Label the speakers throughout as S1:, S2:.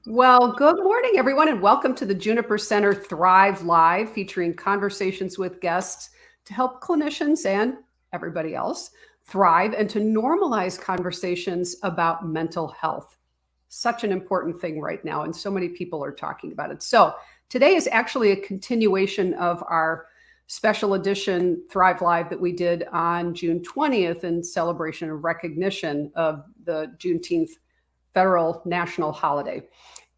S1: Well, good morning, everyone, and welcome to the Juniper Center Thrive Live, featuring conversations with guests to help clinicians and everybody else thrive and to normalize conversations about mental health. Such an important thing right now, and so many people are talking about it. So, today is actually a continuation of our special edition Thrive Live that we did on June 20th in celebration and recognition of the Juneteenth federal national holiday.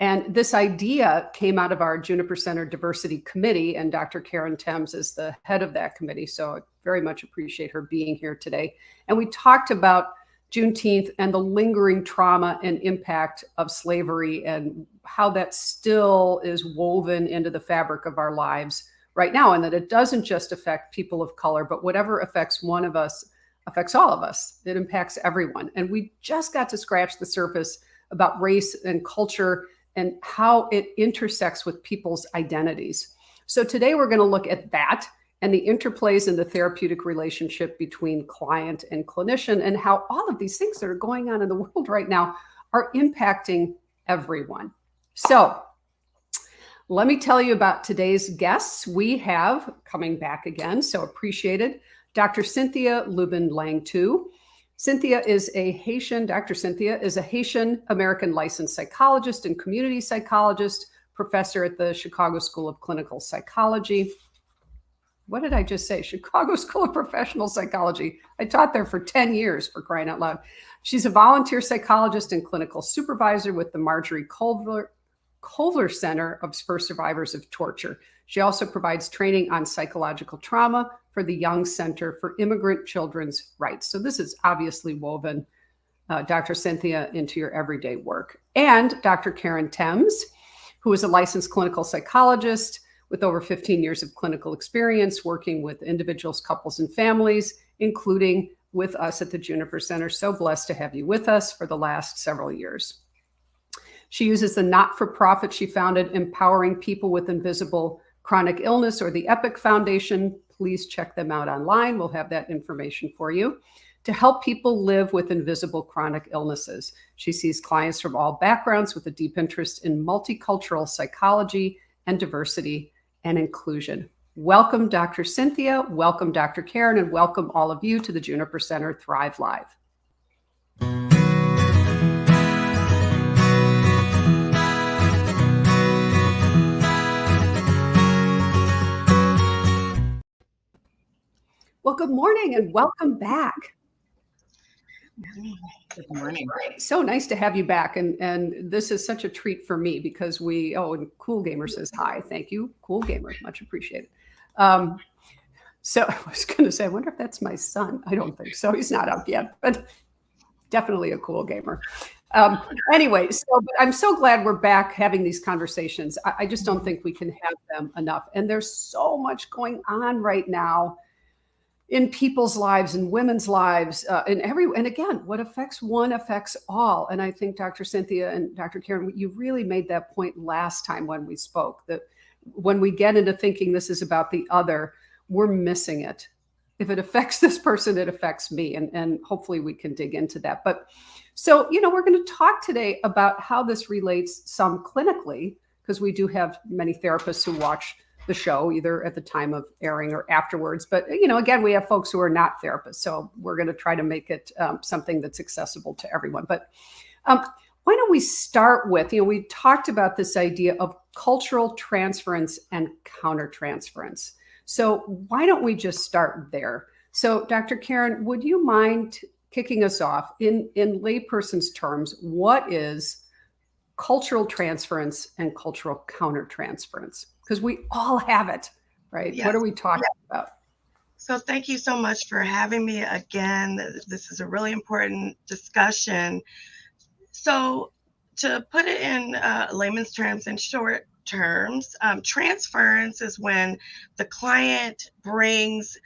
S1: And this idea came out of our Juniper Center Diversity Committee, and Dr. Karen Thames is the head of that committee. So I very much appreciate her being here today. And we talked about Juneteenth and the lingering trauma and impact of slavery and how that still is woven into the fabric of our lives right now, and that it doesn't just affect people of color, but whatever affects one of us affects all of us. It impacts everyone. And we just got to scratch the surface about race and culture and how it intersects with people's identities. So today we're going to look at that and the interplays in the therapeutic relationship between client and clinician, and how all of these things that are going on in the world right now are impacting everyone. So let me tell you about today's guests. We have coming back again, so appreciated, Dr. Cynthia Lubin-Lang-Tu. Dr. Cynthia is a Haitian American licensed psychologist and community psychologist, professor at the Chicago School of Clinical Psychology. What did I just say? Chicago School of Professional Psychology. I taught there for 10 years, for crying out loud. She's a volunteer psychologist and clinical supervisor with the Marjorie Culver Center for Survivors of Torture. She also provides training on psychological trauma for the Young Center for Immigrant Children's Rights. So this is obviously woven, Dr. Cynthia, into your everyday work. And Dr. Karen Thames, who is a licensed clinical psychologist with over 15 years of clinical experience working with individuals, couples, and families, including with us at the Juniper Center. So blessed to have you with us for the last several years. She uses the not-for-profit she founded, Empowering People with Invisible Chronic Illness, or the EPIC Foundation. Please check them out online. We'll have that information for you, to help people live with invisible chronic illnesses. She sees clients from all backgrounds with a deep interest in multicultural psychology and diversity and inclusion. Welcome, Dr. Cynthia. Welcome, Dr. Karen, and welcome all of you to the Juniper Center Thrive Live. Well, good morning and welcome back.
S2: Good morning.
S1: So nice to have you back. And this is such a treat for me because and Cool Gamer says hi. Thank you, Cool Gamer. Much appreciated. So I was going to say, I wonder if that's my son. I don't think so. He's not up yet, but definitely a Cool Gamer. Anyway, but I'm so glad we're back having these conversations. I just don't think we can have them enough. And there's so much going on right now in people's lives and women's lives, and again, what affects one affects all. And I think Dr. Cynthia and Dr. Karen, you really made that point last time when we spoke, that when we get into thinking this is about the other, we're missing it. If it affects this person, it affects me. And hopefully we can dig into that. But so, we're going to talk today about how this relates some clinically, because we do have many therapists who watch the show either at the time of airing or afterwards. But, again, we have folks who are not therapists. So we're going to try to make it something that's accessible to everyone. But why don't we start with, we talked about this idea of cultural transference and countertransference. So why don't we just start there? So Dr. Karen, would you mind kicking us off in layperson's terms? What is cultural transference and cultural countertransference? Because we all have it, right? Yes. What are we talking about?
S2: So thank you so much for having me again. This is a really important discussion. So to put it in layman's terms, in short terms, transference is when the client brings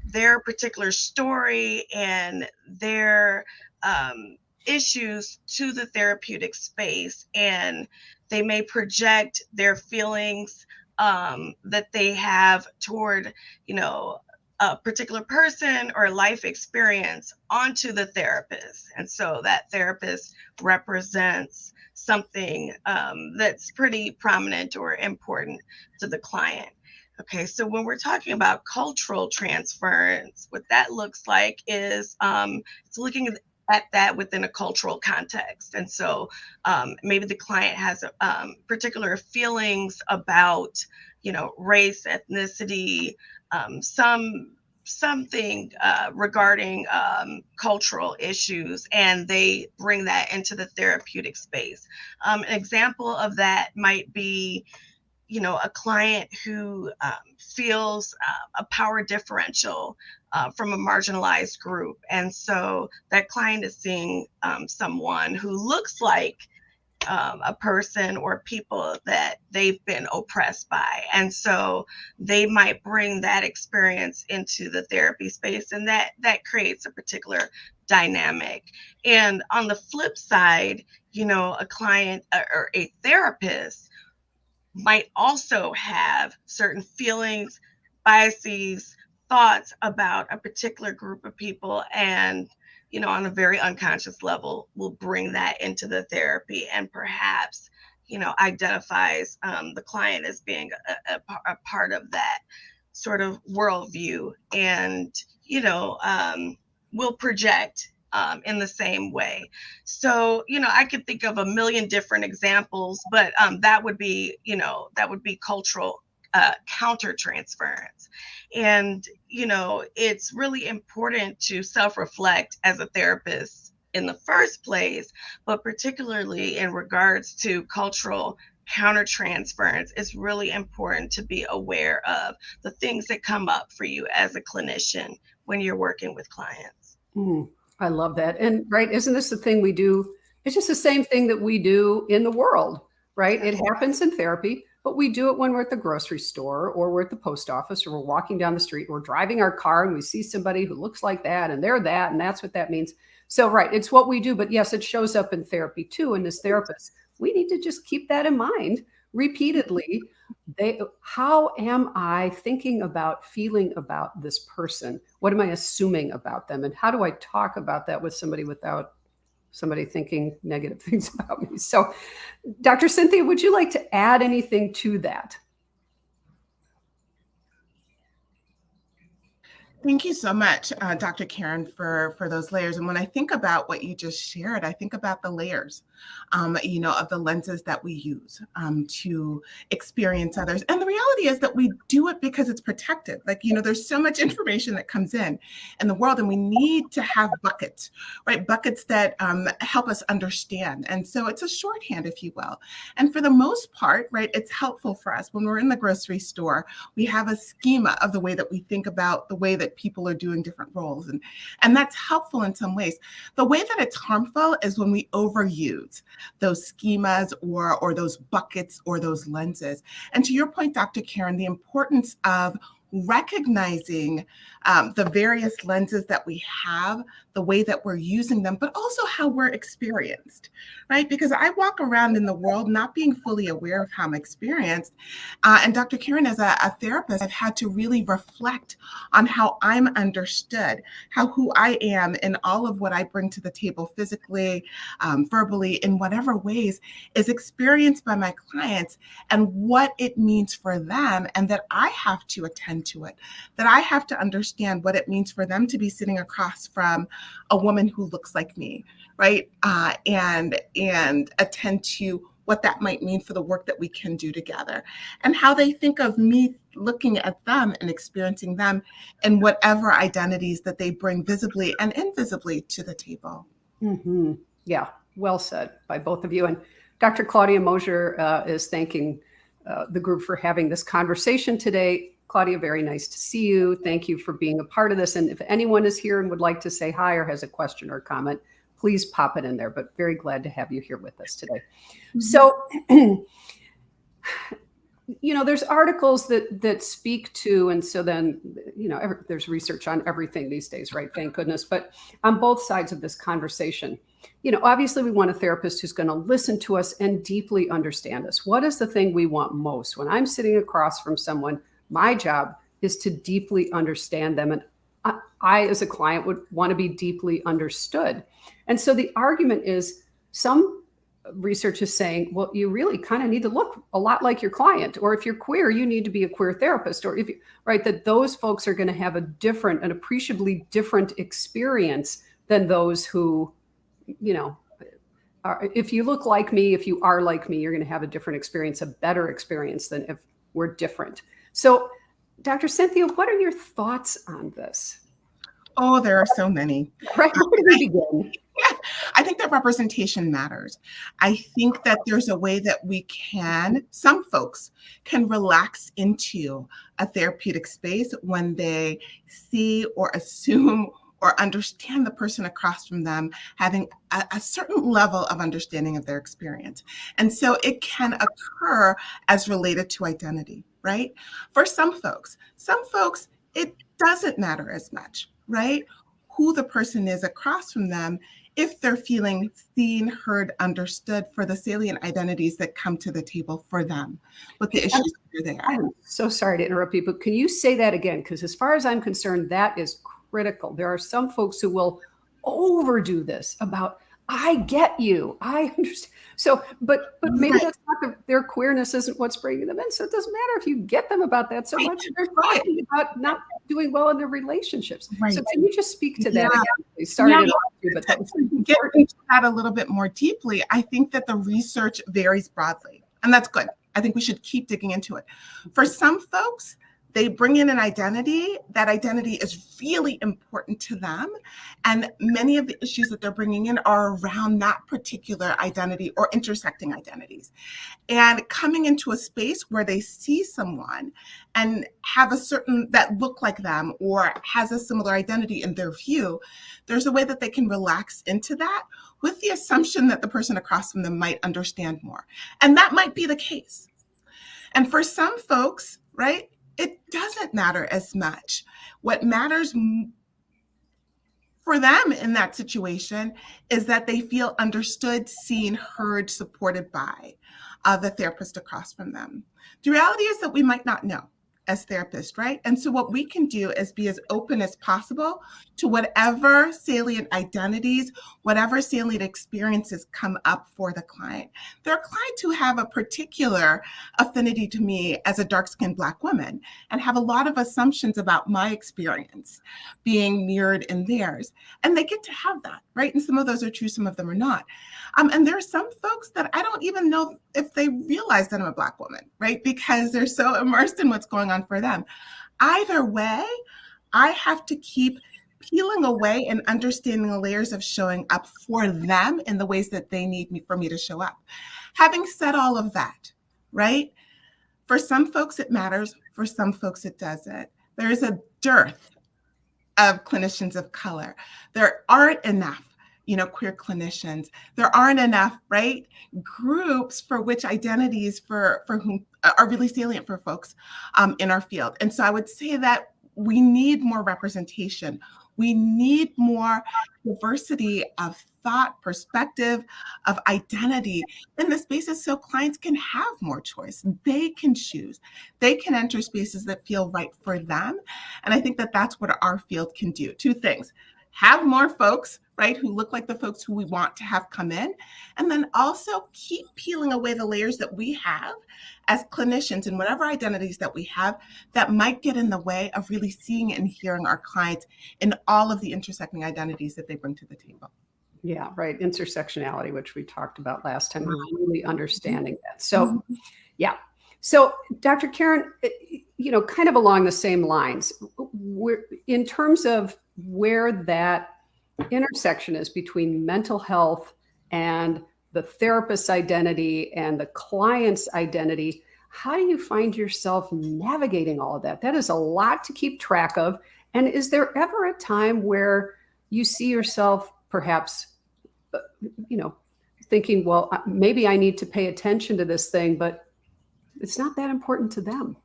S2: their particular story and their issues to the therapeutic space, and they may project their feelings that they have toward, a particular person or life experience onto the therapist. And so that therapist represents something that's pretty prominent or important to the client. Okay, so when we're talking about cultural transference, what that looks like is it's looking at that within a cultural context. And so maybe the client has particular feelings about, race, ethnicity, something regarding cultural issues, and they bring that into the therapeutic space. An example of that might be, a client who feels a power differential from a marginalized group. And so that client is seeing someone who looks like a person or people that they've been oppressed by. And so they might bring that experience into the therapy space, and that creates a particular dynamic. And on the flip side, a client or a therapist might also have certain feelings, biases, thoughts about a particular group of people, and on a very unconscious level will bring that into the therapy, and perhaps identifies the client as being a part of that sort of worldview, and will project in the same way. So, I could think of a million different examples, but that would be cultural counter transference. And, it's really important to self-reflect as a therapist in the first place, but particularly in regards to cultural counter transference, it's really important to be aware of the things that come up for you as a clinician when you're working with clients.
S1: I love that. And right, isn't this the thing we do? It's just the same thing that we do in the world, right? It happens in therapy, but we do it when we're at the grocery store or we're at the post office or we're walking down the street, or we're driving our car and we see somebody who looks like that and they're that, and that's what that means. So, right, it's what we do, but yes, it shows up in therapy too. And as therapists, we need to just keep that in mind repeatedly. How am I thinking about, feeling about this person? What am I assuming about them? And how do I talk about that with somebody without somebody thinking negative things about me? So, Dr. Cynthia, would you like to add anything to that?
S3: Thank you so much, Dr. Karen, for those layers. And when I think about what you just shared, I think about the layers, of the lenses that we use to experience others. And the reality is that we do it because it's protective. Like, there's so much information that comes in the world, and we need to have buckets, right? Buckets that help us understand. And so it's a shorthand, if you will. And for the most part, right, it's helpful for us when we're in the grocery store. We have a schema of the way that we think about the way that people are doing different roles. And that's helpful in some ways. The way that it's harmful is when we overuse those schemas or those buckets or those lenses. And to your point, Dr. Karen, the importance of recognizing the various lenses that we have, the way that we're using them, but also how we're experienced, right? Because I walk around in the world not being fully aware of how I'm experienced. And Dr. Karen, as a therapist, I've had to really reflect on how I'm understood, who I am, and all of what I bring to the table physically, verbally, in whatever ways is experienced by my clients, and what it means for them, and that I have to attend to it, that I have to understand what it means for them to be sitting across from a woman who looks like me, right? And attend to what that might mean for the work that we can do together, and how they think of me looking at them and experiencing them in whatever identities that they bring visibly and invisibly to the table.
S1: Mm-hmm. Yeah, well said by both of you. And Dr. Claudia Mosier is thanking the group for having this conversation today. Claudia, very nice to see you. Thank you for being a part of this. And if anyone is here and would like to say hi or has a question or comment, please pop it in there. But very glad to have you here with us today. Mm-hmm. So, there's articles that speak to, and so then, there's research on everything these days, right? Thank goodness. But on both sides of this conversation, obviously we want a therapist who's going to listen to us and deeply understand us. What is the thing we want most? When I'm sitting across from someone, my job, is to deeply understand them. And I, as a client, would want to be deeply understood. And so the argument is, some research is saying, well, you really kind of need to look a lot like your client, or if you're queer, you need to be a queer therapist, or if you, right, that those folks are going to have an appreciably different experience than those who, you know, if you look like me, if you are like me, you're going to have a different experience, a better experience than if we're different. So, Dr. Cynthia, what are your thoughts on this?
S3: Oh, there are so many.
S1: Right, where do we begin?
S3: I think that representation matters. I think that there's a way that some folks can relax into a therapeutic space when they see or assume or understand the person across from them having a certain level of understanding of their experience. And so it can occur as related to identity, right? For some folks, it doesn't matter as much, right? Who the person is across from them, if they're feeling seen, heard, understood for the salient identities that come to the table for them with the issues that are there.
S1: I'm so sorry to interrupt you, but can you say that again? Because as far as I'm concerned, that is critical. There are some folks who will overdo this about, I get you, I understand. So, but maybe
S3: Right.
S1: that's not their queerness isn't what's bringing them in. So it doesn't matter if you get them about that so
S3: Right.
S1: much. They're talking about not doing well in their relationships.
S3: Right.
S1: So can you just speak to that
S3: Yeah.
S1: again, please? Sorry to interrupt you, but that was
S3: To get into that a little bit more deeply, I think that the research varies broadly, and that's good. I think we should keep digging into it. For some folks, they bring in an identity. That identity is really important to them. And many of the issues that they're bringing in are around that particular identity or intersecting identities. And coming into a space where they see someone and have a certain that look like them or has a similar identity in their view, there's a way that they can relax into that with the assumption that the person across from them might understand more. And that might be the case. And for some folks, right, it doesn't matter as much. What matters for them in that situation is that they feel understood, seen, heard, supported by the therapist across from them. The reality is that we might not know as therapists, right? And so what we can do is be as open as possible to whatever salient identities, whatever salient experiences come up for the client. There are clients who have a particular affinity to me as a dark-skinned Black woman and have a lot of assumptions about my experience being mirrored in theirs. And they get to have that, right? And some of those are true, some of them are not. And there are some folks that I don't even know if they realize that I'm a Black woman, right? Because they're so immersed in what's going on for them. Either way, I have to keep peeling away and understanding the layers of showing up for them in the ways that they need me for me to show up. Having said all of that, right? For some folks it matters, for some folks it doesn't. There is a dearth of clinicians of color. There aren't enough queer clinicians. There aren't enough, right, groups for which identities for whom are really salient for folks in our field. And so I would say that we need more representation. We need more diversity of thought, perspective, of identity in the spaces so clients can have more choice. They can choose. They can enter spaces that feel right for them. And I think that that's what our field can do. Two things. Have more folks, right, who look like the folks who we want to have come in, and then also keep peeling away the layers that we have as clinicians and whatever identities that we have that might get in the way of really seeing and hearing our clients in all of the intersecting identities that they bring to the table.
S1: Yeah, right. Intersectionality, which we talked about last time, really understanding that. So, yeah. So, Dr. Karen, kind of along the same lines, in terms of where that intersection is between mental health and the therapist's identity and the client's identity, how do you find yourself navigating all of that? That is a lot to keep track of. And is there ever a time where you see yourself perhaps, thinking, well, maybe I need to pay attention to this thing, but it's not that important to them?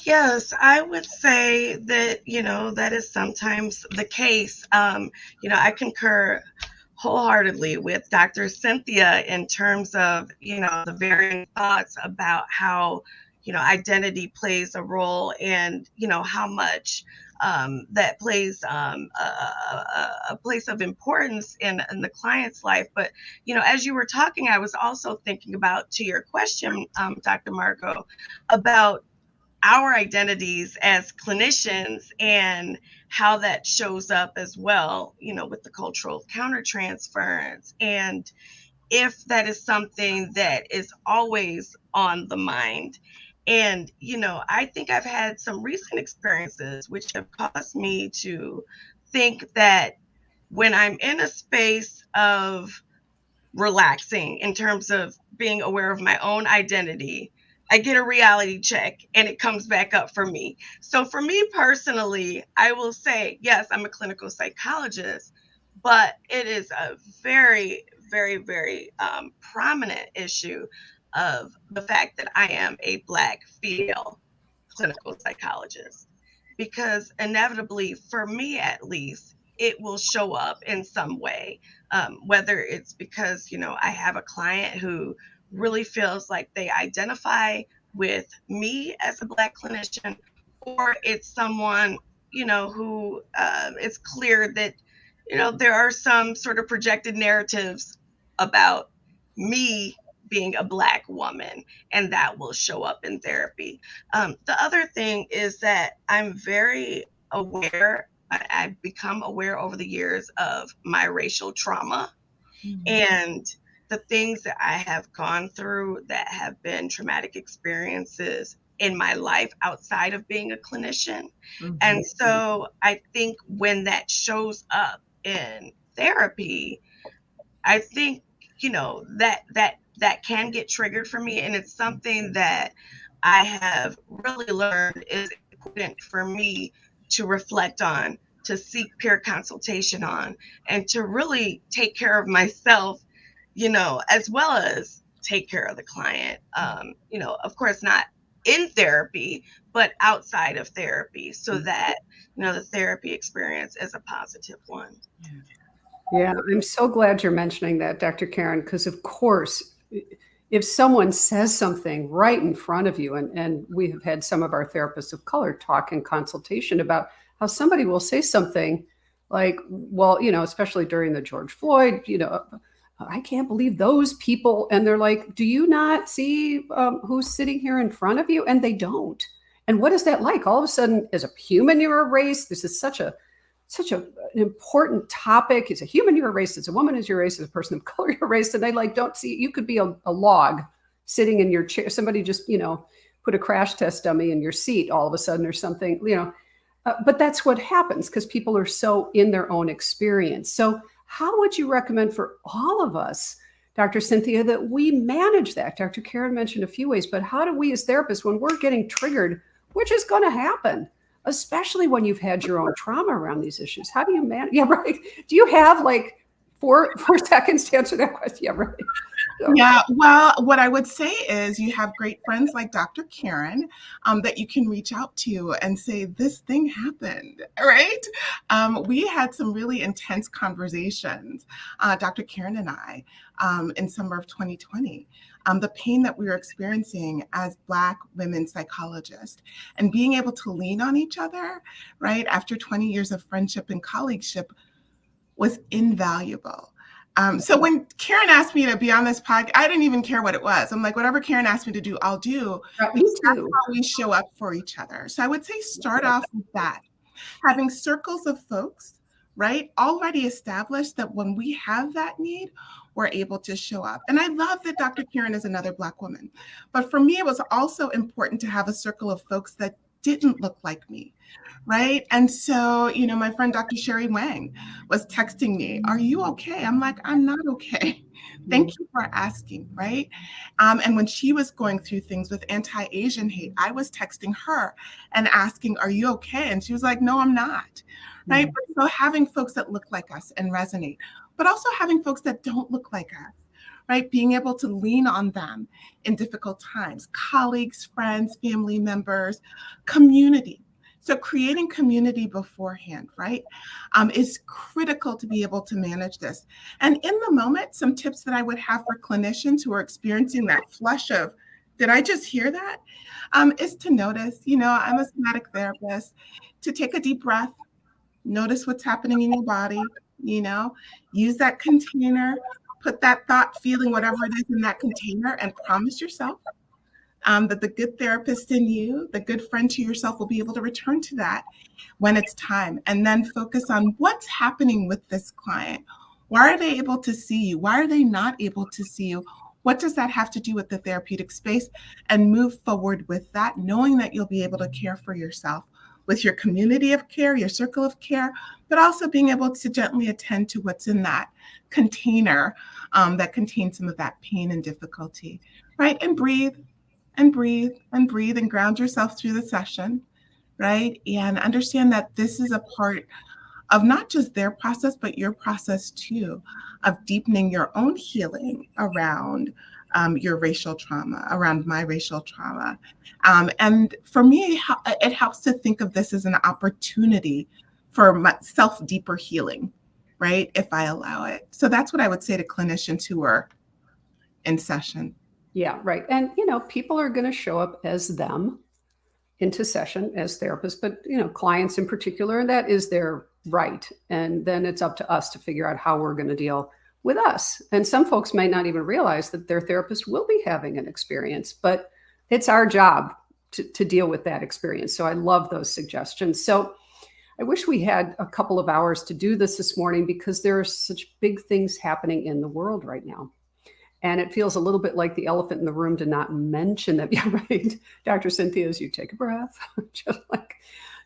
S2: Yes, I would say that, that is sometimes the case. I concur wholeheartedly with Dr. Cynthia in terms of, the varying thoughts about how, identity plays a role, and how much that plays a place of importance in the client's life. But as you were talking, I was also thinking about, to your question, Dr. Margot, about our identities as clinicians and how that shows up as well, with the cultural countertransference, and if that is something that is always on the mind. And, I think I've had some recent experiences which have caused me to think that when I'm in a space of relaxing, in terms of being aware of my own identity, I get a reality check and it comes back up for me. So for me personally, I will say, yes, I'm a clinical psychologist, but it is a very, very, very prominent issue of the fact that I am a Black female clinical psychologist, because inevitably, for me at least, it will show up in some way, whether it's because I have a client who really feels like they identify with me as a Black clinician, or it's someone who it's clear that there are some sort of projected narratives about me being a Black woman, and that will show up in therapy. The other thing is that I'm very aware, I've become aware over the years of my racial trauma, and the things that I have gone through that have been traumatic experiences in my life outside of being a clinician. And so I think when that shows up in therapy, I think that can get triggered for me, and it's something that I have really learned is important for me to reflect on, to seek peer consultation on, and to really take care of myself, as well as take care of the client. Of course, not in therapy, but outside of therapy, so that the therapy experience is a positive one.
S1: Yeah, I'm so glad you're mentioning that, Dr. Karen, because of course, if someone says something right in front of you, and we have had some of our therapists of color talk in consultation about how somebody will say something like, well, especially during the George Floyd, I can't believe those people. And they're like, do you not see who's sitting here in front of you? And they don't. And what is that like? All of a sudden, as a human, you're erased. This is such an important topic. As a human, you're erased. As a woman, as you're erased. As a person of color, you're erased. And they don't see, you could be a log sitting in your chair. Somebody just, put a crash test dummy in your seat all of a sudden or something, but that's what happens because people are so in their own experience. So how would you recommend for all of us, Dr. Cynthia, that we manage that? Dr. Karen mentioned a few ways, but how do we as therapists, when we're getting triggered, which is going to happen, especially when you've had your own trauma around these issues, how do you manage? Yeah, right. Do you have like four seconds to answer that question? Yeah, right. So.
S3: Yeah, well, what I would say is you have great friends like Dr. Karen that you can reach out to and say, this thing happened, right? We had some really intense conversations, Dr. Karen and I, in summer of 2020. The pain that we were experiencing as Black women psychologists and being able to lean on each other, right, after 20 years of friendship and colleagueship was invaluable. So when Karen asked me to be on this podcast, I didn't even care what it was. I'm like, whatever Karen asked me to do, I'll do. Because that's how we show up for each other. So I would say start off with that. Having circles of folks, right, already established that when we have that need, we're able to show up. And I love that Dr. Karen is another Black woman. But for me, it was also important to have a circle of folks that didn't look like me, right? And so, my friend Dr. Sherry Wang was texting me, are you okay? I'm like, I'm not okay. Thank you for asking, right? And when she was going through things with anti-Asian hate, I was texting her and asking, are you okay? And she was like, no, I'm not, right? So having folks that look like us and resonate, but also having folks that don't look like us, right? Being able to lean on them in difficult times, colleagues, friends, family members, community. So creating community beforehand, right, is critical to be able to manage this. And in the moment, some tips that I would have for clinicians who are experiencing that flush of Did I just hear that? Is to notice, I'm a somatic therapist, to take a deep breath, notice what's happening in your body, use that container, put that thought, feeling, whatever it is in that container, and promise yourself that the good therapist in you, the good friend to yourself, will be able to return to that when it's time. And then focus on what's happening with this client. Why are they able to see you? Why are they not able to see you? What does that have to do with the therapeutic space? And move forward with that, knowing that you'll be able to care for yourself with your community of care, your circle of care, but also being able to gently attend to what's in that container that contains some of that pain and difficulty, right? And breathe and breathe and breathe and ground yourself through the session, right? And understand that this is a part of not just their process, but your process too, of deepening your own healing around your racial trauma, around my racial trauma. And for me, it helps to think of this as an opportunity for self deeper healing, right? If I allow it. So that's what I would say to clinicians who are in session.
S1: Yeah, right. And, people are going to show up as them into session as therapists, but, clients in particular, and that is their right. And then it's up to us to figure out how we're going to deal with us. And some folks might not even realize that their therapist will be having an experience, but it's our job to deal with that experience. So I love those suggestions. So I wish we had a couple of hours to do this morning, because there are such big things happening in the world right now. And it feels a little bit like the elephant in the room to not mention that. Yeah, right. Dr. Cynthia, as you take a breath, just like,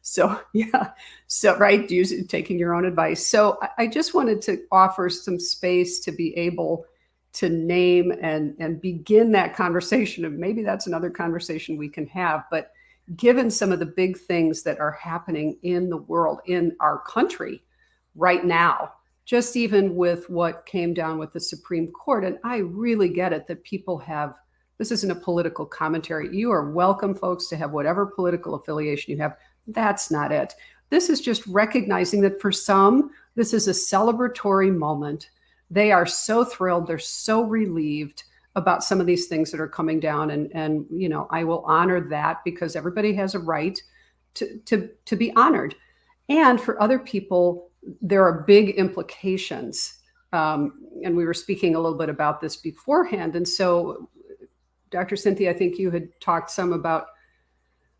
S1: so, yeah. So, right. Taking your own advice. So I just wanted to offer some space to be able to name and begin that conversation. And maybe that's another conversation we can have. But given some of the big things that are happening in the world, in our country right now, just even with what came down with the Supreme Court. And I really get it that people have, this isn't a political commentary. You are welcome, folks, to have whatever political affiliation you have. That's not it. This is just recognizing that for some, this is a celebratory moment. They are so thrilled. They're so relieved about some of these things that are coming down. And I will honor that, because everybody has a right to be honored. And for other people, there are big implications. And we were speaking a little bit about this beforehand. And so, Dr. Cynthia, I think you had talked some about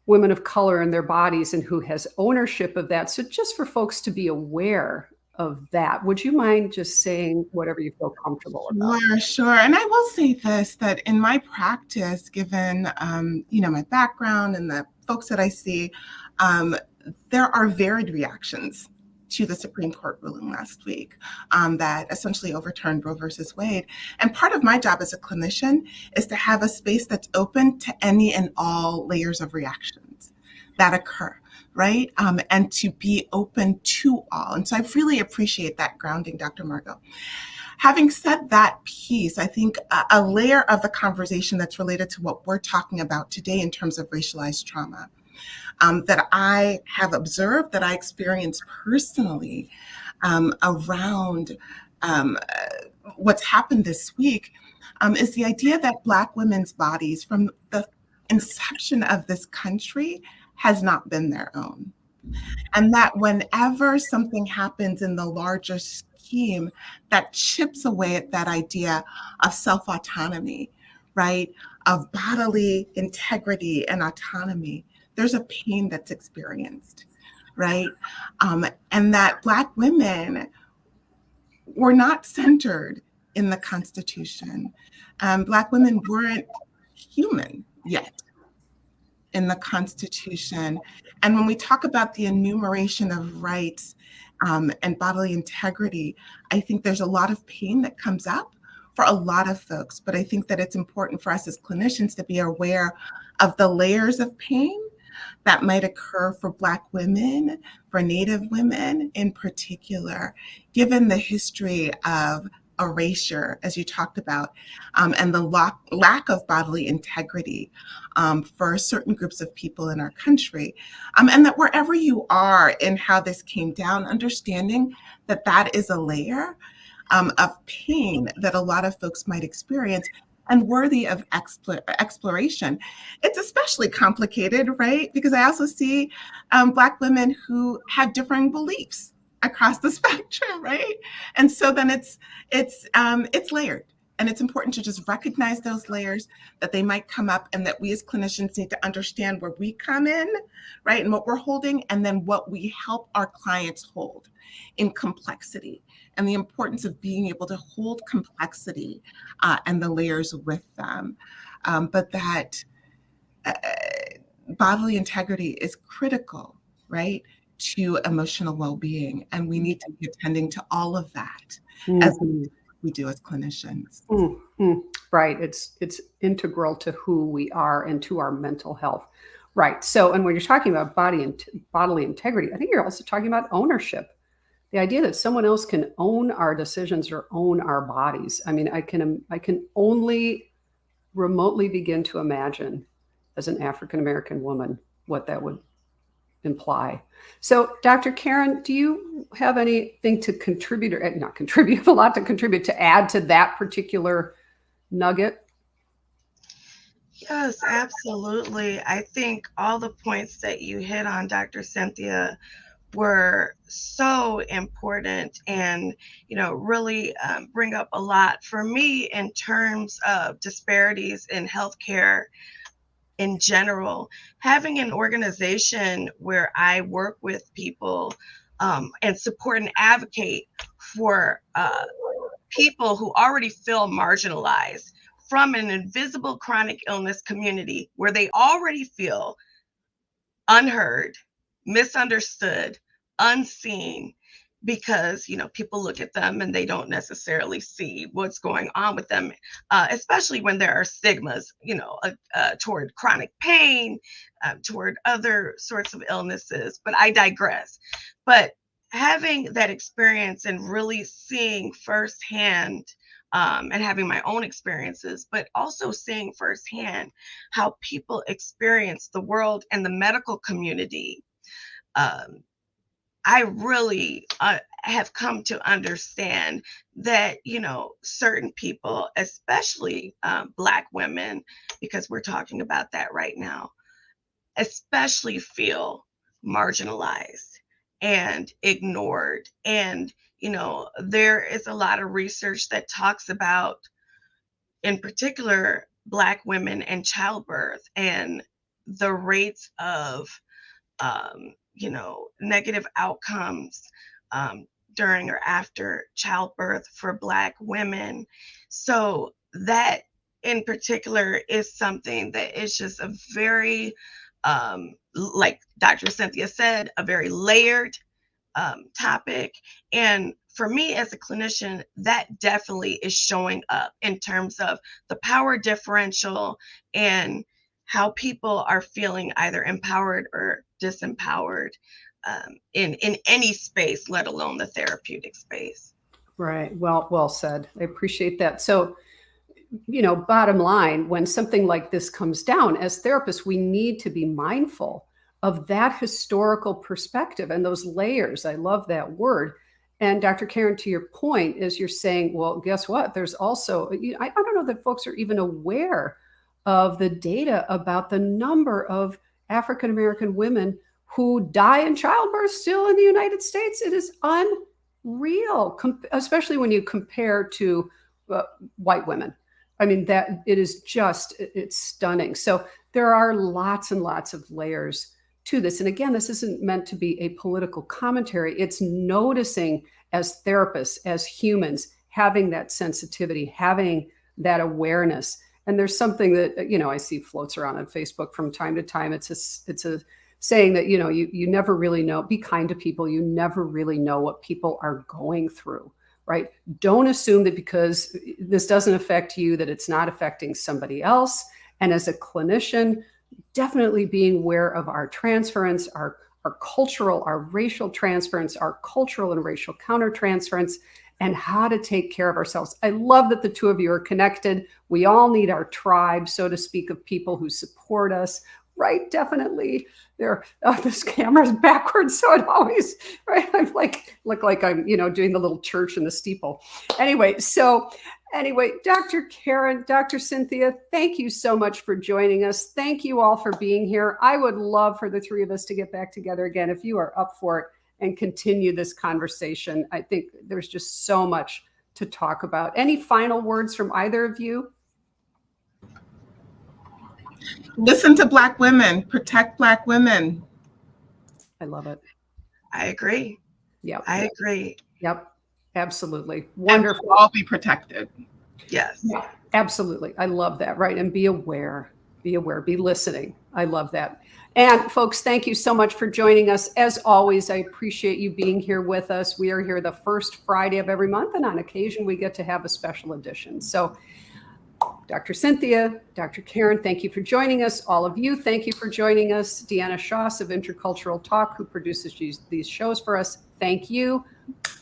S1: women of color and their bodies and who has ownership of that. So just for folks to be aware of that, would you mind just saying whatever you feel comfortable about?
S3: Sure. And I will say this, that in my practice, given, my background and the folks that I see, there are varied reactions to the Supreme Court ruling last week that essentially overturned Roe versus Wade. And part of my job as a clinician is to have a space that's open to any and all layers of reactions that occur, right? And to be open to all. And so I really appreciate that grounding, Dr. Margot. Having said that piece, I think a layer of the conversation that's related to what we're talking about today in terms of racialized trauma, that I have observed, that I experienced personally around what's happened this week, is the idea that Black women's bodies from the inception of this country has not been their own. And that whenever something happens in the larger scheme, that chips away at that idea of self-autonomy, right? Of bodily integrity and autonomy, there's a pain that's experienced, right? And that Black women were not centered in the Constitution. Black women weren't human yet in the Constitution. And when we talk about the enumeration of rights and bodily integrity, I think there's a lot of pain that comes up for a lot of folks. But I think that it's important for us as clinicians to be aware of the layers of pain that might occur for Black women, for Native women in particular, given the history of erasure, as you talked about, and the lack of bodily integrity for certain groups of people in our country. And that wherever you are in how this came down, understanding that that is a layer of pain that a lot of folks might experience, and worthy of exploration. It's especially complicated, right? Because I also see Black women who have differing beliefs across the spectrum, right? And so then it's layered. And it's important to just recognize those layers, that they might come up, and that we as clinicians need to understand where we come in, right? And what we're holding, and then what we help our clients hold in complexity, and the importance of being able to hold complexity and the layers with them. But that uh, bodily integrity is critical, right, to emotional well-being. And we need to be attending to all of that as
S1: Mhm.
S3: we do as clinicians.
S1: Mhm. Right. It's integral to who we are and to our mental health. Right. So, and when you're talking about bodily integrity, I think you're also talking about ownership. The idea that someone else can own our decisions or own our bodies. I mean, I can only remotely begin to imagine, as an African American woman, what that would imply. So, Dr. Karen, do you have anything to contribute, or not contribute, you have a lot to contribute, to add to that particular nugget?
S2: Yes, absolutely. I think all the points that you hit on, Dr. Cynthia, were so important and, really bring up a lot for me in terms of disparities in healthcare in general. Having an organization where I work with people and support and advocate for people who already feel marginalized from an invisible chronic illness community where they already feel unheard, misunderstood, unseen, because people look at them and they don't necessarily see what's going on with them, especially when there are stigmas, toward chronic pain, toward other sorts of illnesses. But I digress. But having that experience and really seeing firsthand, and having my own experiences, but also seeing firsthand how people experience the world and the medical community, um, I really have come to understand that, certain people, especially Black women, because we're talking about that right now, especially feel marginalized and ignored. And, there is a lot of research that talks about, in particular, Black women and childbirth and the rates of, negative outcomes during or after childbirth for Black women. So that in particular is something that is just a very, like Dr. Cynthia said, a very layered topic. And for me as a clinician, that definitely is showing up in terms of the power differential and how people are feeling either empowered or disempowered in any space, let alone the therapeutic space.
S1: Right. Well said. I appreciate that. So, bottom line, when something like this comes down, as therapists, we need to be mindful of that historical perspective and those layers. I love that word. And Dr. Karen, to your point, is you're saying, well, guess what? There's also, I don't know that folks are even aware of the data about the number of African American women who die in childbirth still in the United States. It is unreal, especially when you compare to white women. I mean, that it is just, it's stunning. So there are lots and lots of layers to this. And again, this isn't meant to be a political commentary. It's noticing as therapists, as humans, having that sensitivity, having that awareness. And there's something that, I see floats around on Facebook from time to time. It's a saying that, you never really know, be kind to people. You never really know what people are going through. Right? Don't assume that because this doesn't affect you, that it's not affecting somebody else. And as a clinician, definitely being aware of our transference, our cultural, our racial transference, our cultural and racial countertransference, and how to take care of ourselves. I love that the two of you are connected. We all need our tribe, so to speak, of people who support us. Right, definitely. There, this camera's backwards, so it always, right. I'm like, look like I'm, doing the little church in the steeple. Anyway, so Anyway, Dr. Karen, Dr. Cynthia, thank you so much for joining us. Thank you all for being here. I would love for the three of us to get back together again if you are up for it and continue this conversation. I think there's just so much to talk about. Any final words from either of you?
S3: Listen to Black women, protect Black women.
S1: I love it.
S2: I agree.
S1: Yep.
S2: I agree.
S1: Yep. Absolutely.
S3: And
S1: Wonderful.
S3: we'll all be protected.
S2: Yes.
S1: Absolutely. I love that. Right. And be aware, be listening. I love that. And folks, thank you so much for joining us. As always, I appreciate you being here with us. We are here the first Friday of every month, and on occasion we get to have a special edition. So Dr. Cynthia, Dr. Karen, thank you for joining us. All of you, thank you for joining us. Deanna Schoss of Intercultural Talk, who produces these shows for us, thank you.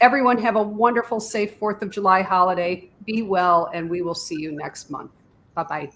S1: Everyone have a wonderful, safe 4th of July holiday. Be well, and we will see you next month. Bye-bye.